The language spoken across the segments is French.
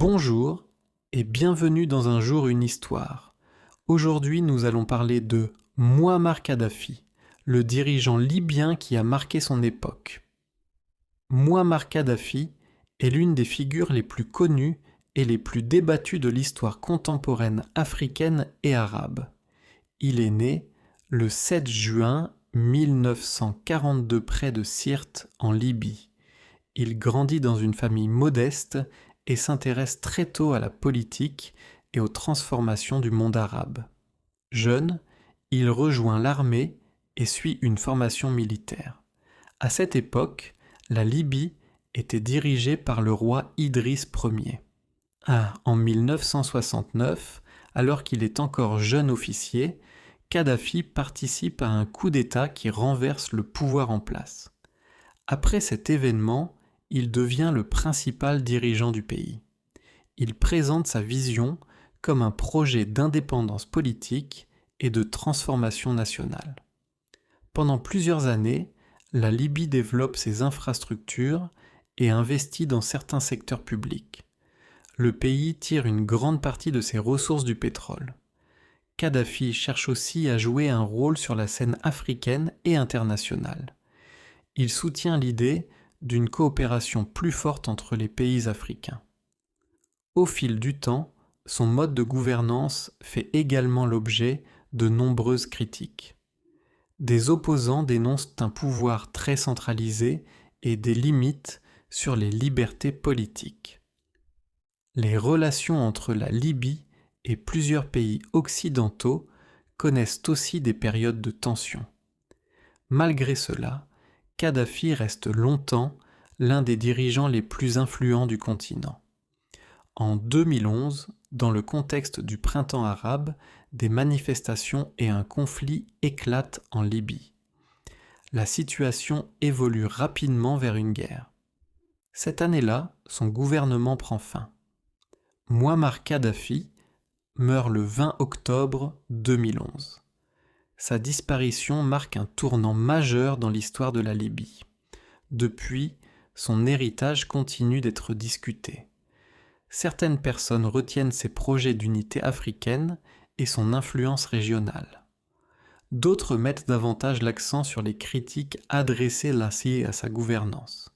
Bonjour et bienvenue dans Un jour une histoire. Aujourd'hui nous allons parler de Mouammar Kadhafi, le dirigeant libyen qui a marqué son époque. Mouammar Kadhafi est l'une des figures les plus connues et les plus débattues de l'histoire contemporaine africaine et arabe. Il est né le 7 juin 1942 près de Sirte en Libye. Il grandit dans une famille modeste et s'intéresse très tôt à la politique et aux transformations du monde arabe. Jeune, il rejoint l'armée et suit une formation militaire. À cette époque, la Libye était dirigée par le roi Idriss Ier. En 1969, alors qu'il est encore jeune officier, Kadhafi participe à un coup d'État qui renverse le pouvoir en place. Après cet événement, il devient le principal dirigeant du pays. Il présente sa vision comme un projet d'indépendance politique et de transformation nationale. Pendant plusieurs années, la Libye développe ses infrastructures et investit dans certains secteurs publics. Le pays tire une grande partie de ses ressources du pétrole. Kadhafi cherche aussi à jouer un rôle sur la scène africaine et internationale. Il soutient l'idée d'une coopération plus forte entre les pays africains. Au fil du temps, son mode de gouvernance fait également l'objet de nombreuses critiques. Des opposants dénoncent un pouvoir très centralisé et des limites sur les libertés politiques. Les relations entre la Libye et plusieurs pays occidentaux connaissent aussi des périodes de tension. Malgré cela, Kadhafi reste longtemps l'un des dirigeants les plus influents du continent. En 2011, dans le contexte du printemps arabe, des manifestations et un conflit éclatent en Libye. La situation évolue rapidement vers une guerre. Cette année-là, son gouvernement prend fin. Mouammar Kadhafi meurt le 20 octobre 2011. Sa disparition marque un tournant majeur dans l'histoire de la Libye. Depuis, son héritage continue d'être discuté. Certaines personnes retiennent ses projets d'unité africaine et son influence régionale. D'autres mettent davantage l'accent sur les critiques adressées à sa gouvernance.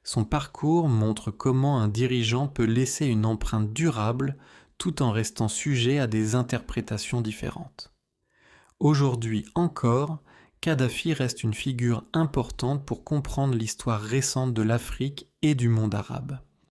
Son parcours montre comment un dirigeant peut laisser une empreinte durable tout en restant sujet à des interprétations différentes. Aujourd'hui encore, Kadhafi reste une figure importante pour comprendre l'histoire récente de l'Afrique et du monde arabe.